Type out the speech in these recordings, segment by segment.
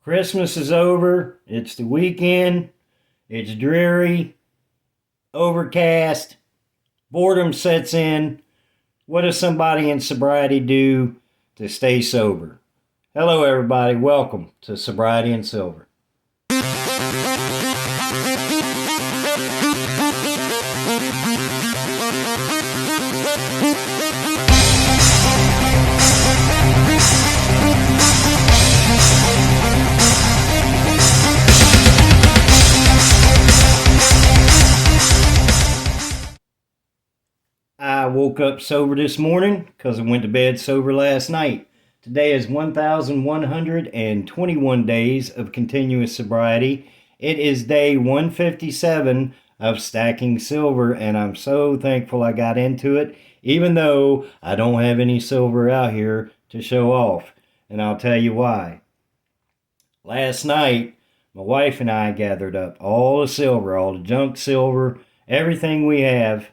Christmas is over. It's the weekend. It's dreary, overcast. Boredom sets in. What does somebody in sobriety do to stay sober? Hello, everybody. Welcome to Sobriety and Silver. I woke up sober this morning because I went to bed sober last night. Today is 1,121 days of continuous sobriety. It is day 157 of stacking silver, and I'm so thankful I got into it, even though I don't have any silver out here to show off. And I'll tell you why. Last night, my wife and I gathered up all the silver, all the junk silver, everything we have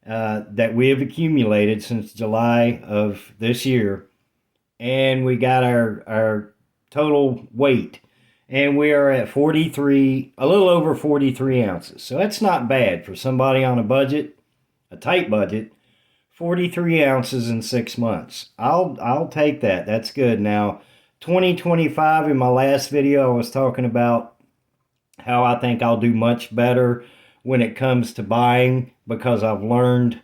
that we have accumulated since July of this year, and we got our total weight, and we are at 43, a little over 43 ounces. So that's not bad for somebody on a budget, a tight budget. 43 ounces in 6 months. I'll take that. That's good. Now, 2025, in my last video, I was talking about how I think I'll do much better when it comes to buying, because I've learned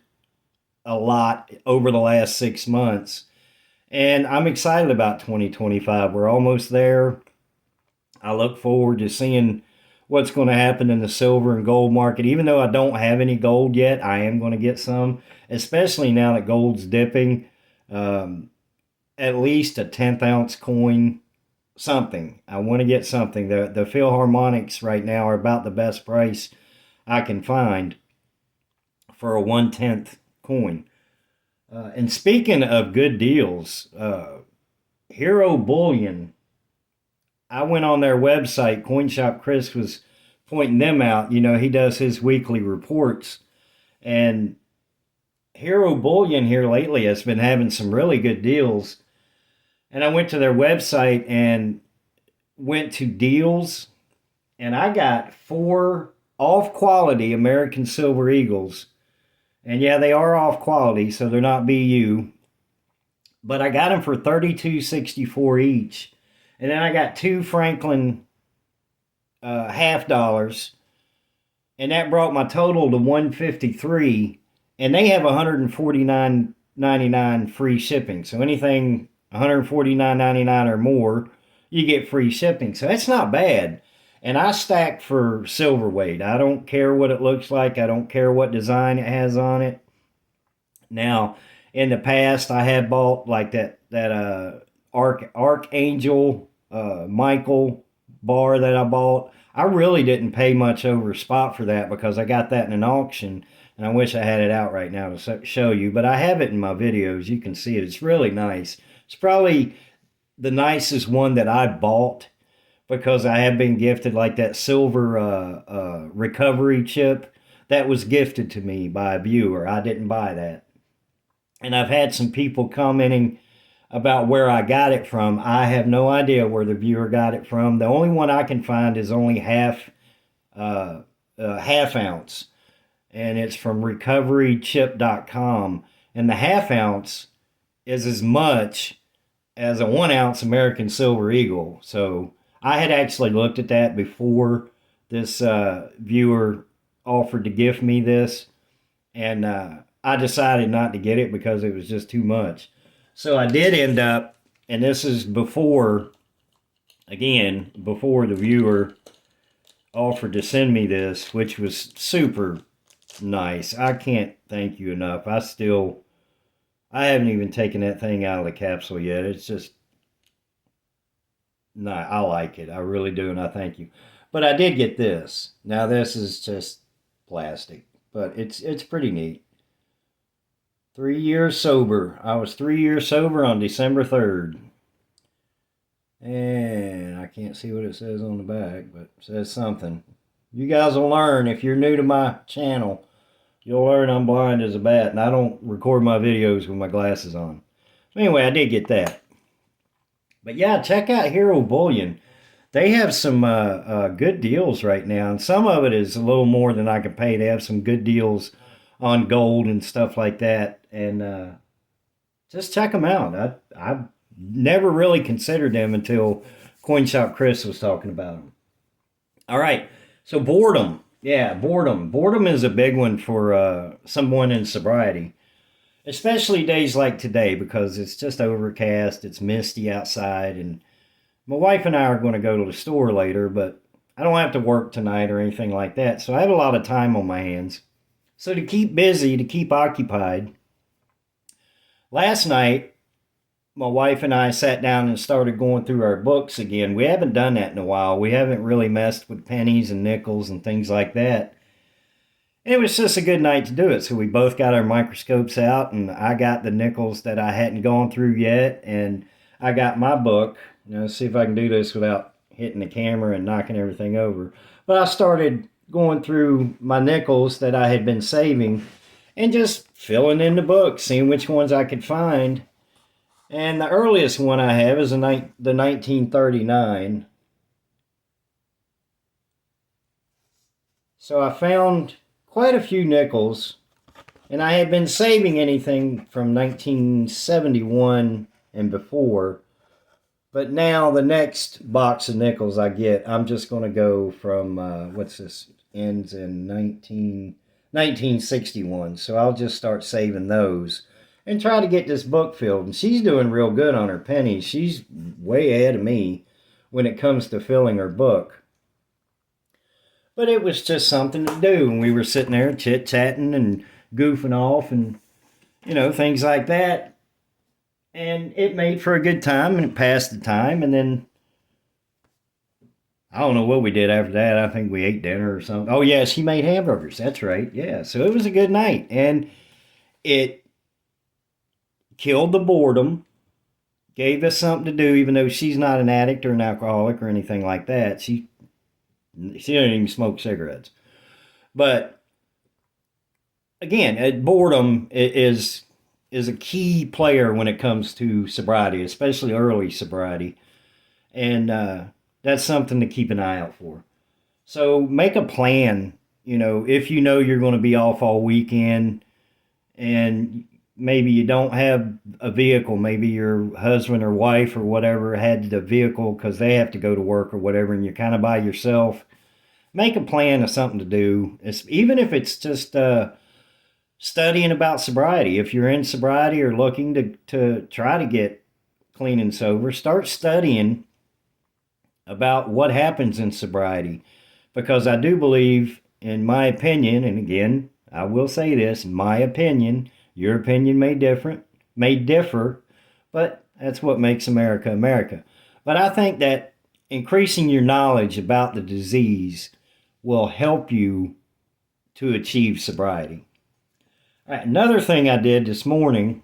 a lot over the last 6 months. And I'm excited about 2025. We're almost there. I look forward to seeing what's going to happen in the silver and gold market. Even though I don't have any gold yet, I am going to get some, especially now that gold's dipping. At least a 10th ounce coin, something. I want to get something. The Philharmonics right now are about the best price I can find for a 1/10 coin. And speaking of good deals, Hero Bullion, I went on their website. Coin Shop Chris was pointing them out. You know, he does his weekly reports. And Hero Bullion here lately has been having some really good deals. And I went to their website and went to deals, and I got 4 off-quality American Silver Eagles. And yeah, they are off-quality, so they're not BU. But I got them for $32.64 each. And then I got 2 Franklin half dollars. And that brought my total to $153. And they have $149.99 free shipping. So anything $149.99 or more, you get free shipping. So that's not bad. And I stack for silver weight. I don't care what it looks like. I don't care what design it has on it. Now, in the past, I had bought like that Archangel Michael bar that I bought. I really didn't pay much over spot for that because I got that in an auction. And I wish I had it out right now to show you. But I have it in my videos. You can see it. It's really nice. It's probably the nicest one that I bought, because I have been gifted like that silver recovery chip that was gifted to me by a viewer. I didn't buy that. And I've had some people commenting about where I got it from. I have no idea where the viewer got it from. The only one I can find is only half ounce. And it's from recoverychip.com. And the half ounce is as much as a 1 ounce American Silver Eagle. So I had actually looked at that before this viewer offered to gift me this, and I decided not to get it because it was just too much. So I did end up, and this is before the viewer offered to send me this, which was super nice. I can't thank you enough. I haven't even taken that thing out of the capsule yet. It's just, no, I like it. I really do, and I thank you. But I did get this. Now, this is just plastic, but it's pretty neat. 3 years sober. I was 3 years sober on December 3rd. And I can't see what it says on the back, but it says something. You guys will learn. If you're new to my channel, you'll learn I'm blind as a bat, and I don't record my videos with my glasses on. So anyway, I did get that. But yeah, check out Hero Bullion. They have some good deals right now, and some of it is a little more than I could pay. They have some good deals on gold and stuff like that, and just check them out. I never really considered them until Coin Shop Chris was talking about them. All right, so boredom. Yeah, boredom. Boredom is a big one for someone in sobriety, especially days like today because it's just overcast, it's misty outside, and my wife and I are going to go to the store later, but I don't have to work tonight or anything like that, so I have a lot of time on my hands. So to keep busy, to keep occupied, last night my wife and I sat down and started going through our books again. We haven't done that in a while. We haven't really messed with pennies and nickels and things like that. And it was just a good night to do it. So we both got our microscopes out, and I got the nickels that I hadn't gone through yet, and I got my book. See if I can do this without hitting the camera and knocking everything over. But I started going through my nickels that I had been saving and just filling in the book, seeing which ones I could find. And the earliest one I have is the 1939. So I found quite a few nickels, and I had been saving anything from 1971 and before. But now the next box of nickels I get, I'm just going to go from, what's this, ends in 1961. So I'll just start saving those and try to get this book filled. And she's doing real good on her pennies. She's way ahead of me when it comes to filling her book. But it was just something to do. And we were sitting there chit-chatting and goofing off and, things like that. And it made for a good time, and it passed the time. And then, I don't know what we did after that. I think we ate dinner or something. Oh, yeah, she made hamburgers. That's right. Yeah, so it was a good night. And it killed the boredom, gave us something to do, even though she's not an addict or an alcoholic or anything like that. She doesn't even smoke cigarettes. But, again, boredom is a key player when it comes to sobriety, especially early sobriety. And that's something to keep an eye out for. So make a plan, if you're going to be off all weekend and maybe you don't have a vehicle, maybe your husband or wife or whatever had the vehicle because they have to go to work or whatever, and you're kind of by yourself, make a plan of something to do. Even if it's just studying about sobriety. If you're in sobriety or looking to try to get clean and sober, start studying about what happens in sobriety. Because I do believe, in my opinion, and again, I will say this, my opinion, your opinion may differ, but that's what makes America America. But I think that increasing your knowledge about the disease will help you to achieve sobriety. All right, another thing I did this morning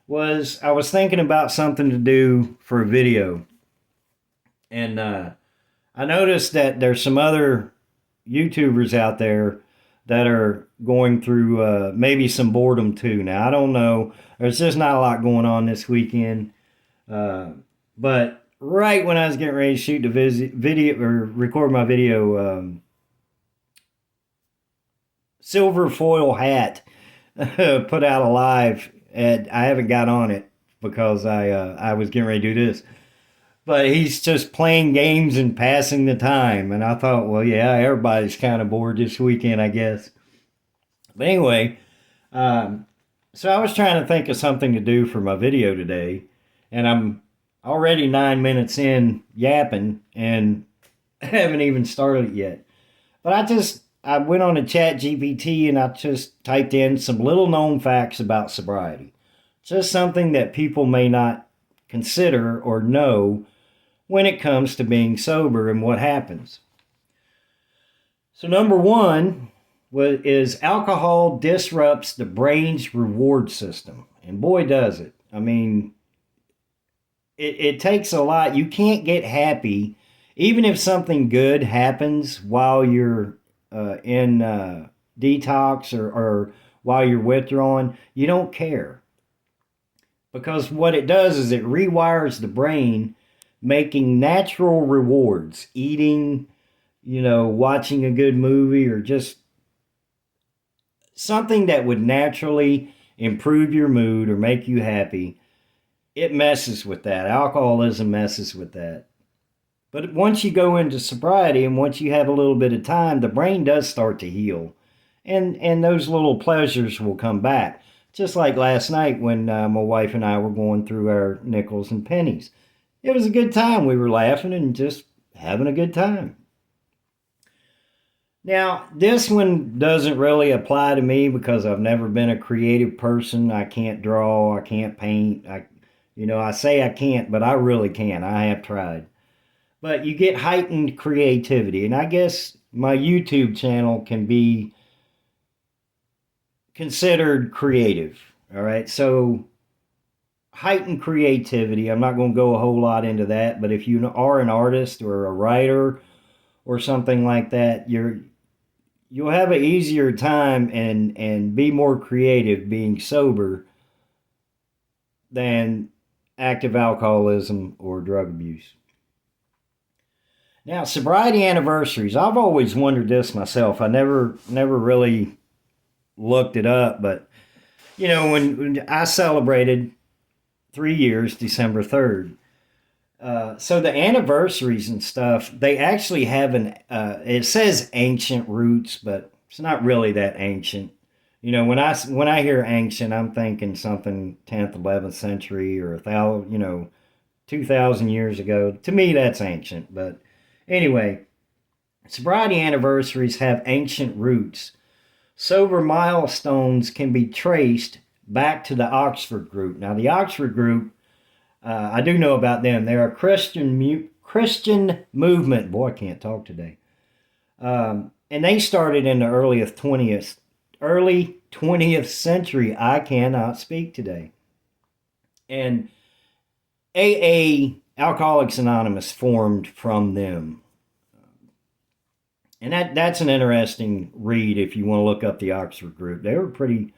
was I was thinking about something to do for a video. And I noticed that there's some other YouTubers out there that are going through maybe some boredom too. Now, I don't know. There's just not a lot going on this weekend. But right when I was getting ready to shoot the video or record my video, silver foil hat put out a live, and I haven't got on it because I was getting ready to do this. But he's just playing games and passing the time. And I thought, well, yeah, everybody's kind of bored this weekend, I guess. But anyway, so I was trying to think of something to do for my video today. And I'm already 9 minutes in yapping and haven't even started yet. But I went on to ChatGPT and I just typed in some little known facts about sobriety. Just something that people may not consider or know when it comes to being sober and what happens. So number one is alcohol disrupts the brain's reward system. And boy, does it. I mean, it takes a lot. You can't get happy, even if something good happens while you're in detox or while you're withdrawing. You don't care. Because what it does is it rewires the brain making natural rewards, eating, watching a good movie, or just something that would naturally improve your mood or make you happy, it messes with that. Alcoholism messes with that. But once you go into sobriety and once you have a little bit of time, the brain does start to heal. And those little pleasures will come back. Just like last night when my wife and I were going through our nickels and pennies. It was a good time. We were laughing and just having a good time. Now, this one doesn't really apply to me because I've never been a creative person. I can't draw, I can't paint. I say I can't, but I really can. I have tried. But you get heightened creativity, and I guess my YouTube channel can be considered creative. All right, so heightened creativity. I'm not going to go a whole lot into that, but if you are an artist or a writer or something like that, you'll have an easier time and be more creative being sober than active alcoholism or drug abuse. Now, sobriety anniversaries. I've always wondered this myself. I never really looked it up, but when I celebrated 3 years, December 3rd. So the anniversaries and stuff, they actually have it says ancient roots, but it's not really that ancient. When I hear ancient, I'm thinking something 10th, 11th century or 2,000 years ago. To me, that's ancient. But anyway, sobriety anniversaries have ancient roots. Sober milestones can be traced back to the Oxford group. Now, the Oxford group, I do know about them. They're a Christian movement. Boy, I can't talk today. And they started in the early 20th century. I cannot speak today. And AA, Alcoholics Anonymous, formed from them. And that's an interesting read if you want to look up the Oxford group. They were pretty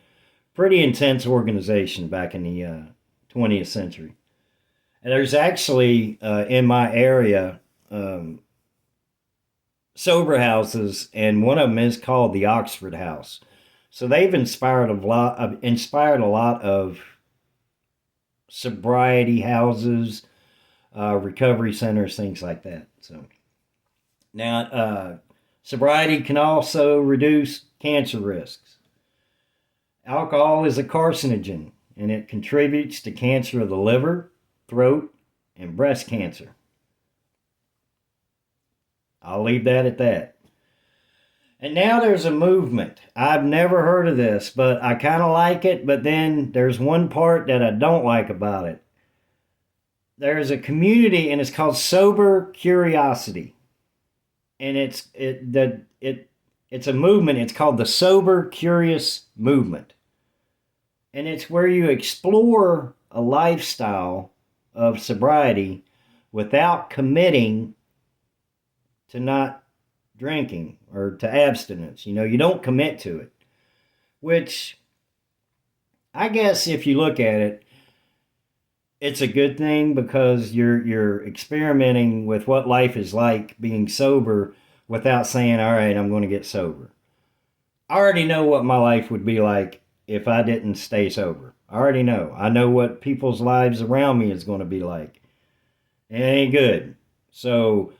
intense organization back in the 20th century. And there's actually in my area sober houses, and one of them is called the Oxford House. So they've inspired a lot of sobriety houses, recovery centers, things like that. So now, sobriety can also reduce cancer risks. Alcohol is a carcinogen, and it contributes to cancer of the liver, throat, and breast cancer. I'll leave that at that. And now there's a movement. I've never heard of this, but I kind of like it, but then there's one part that I don't like about it. There's a community, and it's called Sober Curiosity. And it's a movement. It's called the Sober Curious Movement. And it's where you explore a lifestyle of sobriety without committing to not drinking or to abstinence. You don't commit to it, which I guess if you look at it, it's a good thing because you're experimenting with what life is like being sober without saying, all right, I'm going to get sober. I already know what my life would be like if I didn't stay sober. I already know. I know what people's lives around me is going to be like. It ain't good. So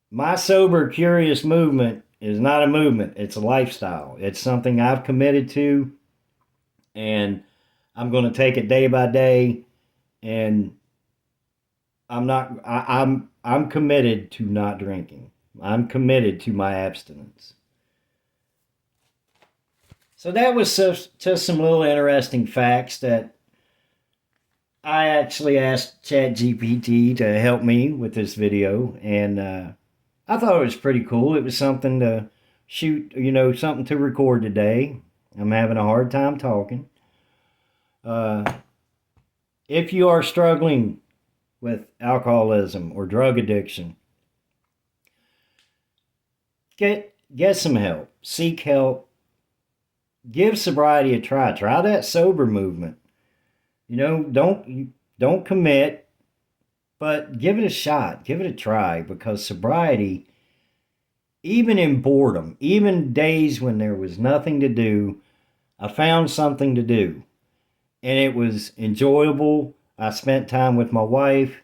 my Sober Curious movement is not a movement. It's a lifestyle. It's something I've committed to, and I'm going to take it day by day. And I'm committed to not drinking. I'm committed to my abstinence. So that was just some little interesting facts that I actually asked ChatGPT to help me with this video, and I thought it was pretty cool. It was something to shoot, something to record today. I'm having a hard time talking. If you are struggling with alcoholism or drug addiction, get some help. Seek help. Give sobriety a try. Try that sober movement. Don't commit. But give it a shot, give it a try, because sobriety, even in boredom, even days when there was nothing to do, I found something to do. And it was enjoyable. I spent time with my wife,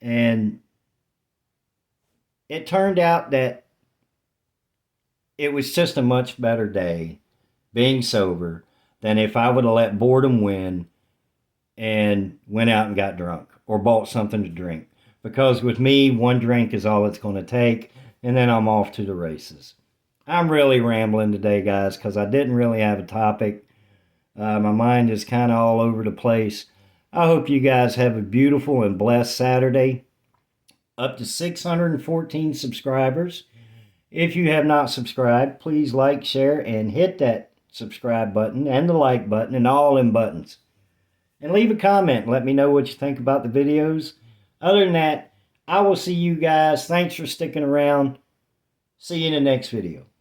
and it turned out that it was just a much better day being sober than if I would have let boredom win and went out and got drunk or bought something to drink. Because with me, one drink is all it's going to take, and then I'm off to the races. I'm really rambling today, guys, because I didn't really have a topic. My mind is kind of all over the place. I hope you guys have a beautiful and blessed Saturday. Up to 614 subscribers. If you have not subscribed, please like, share, and hit that subscribe button and the like button and all them buttons. And leave a comment. Let me know what you think about the videos. Other than that, I will see you guys. Thanks for sticking around. See you in the next video.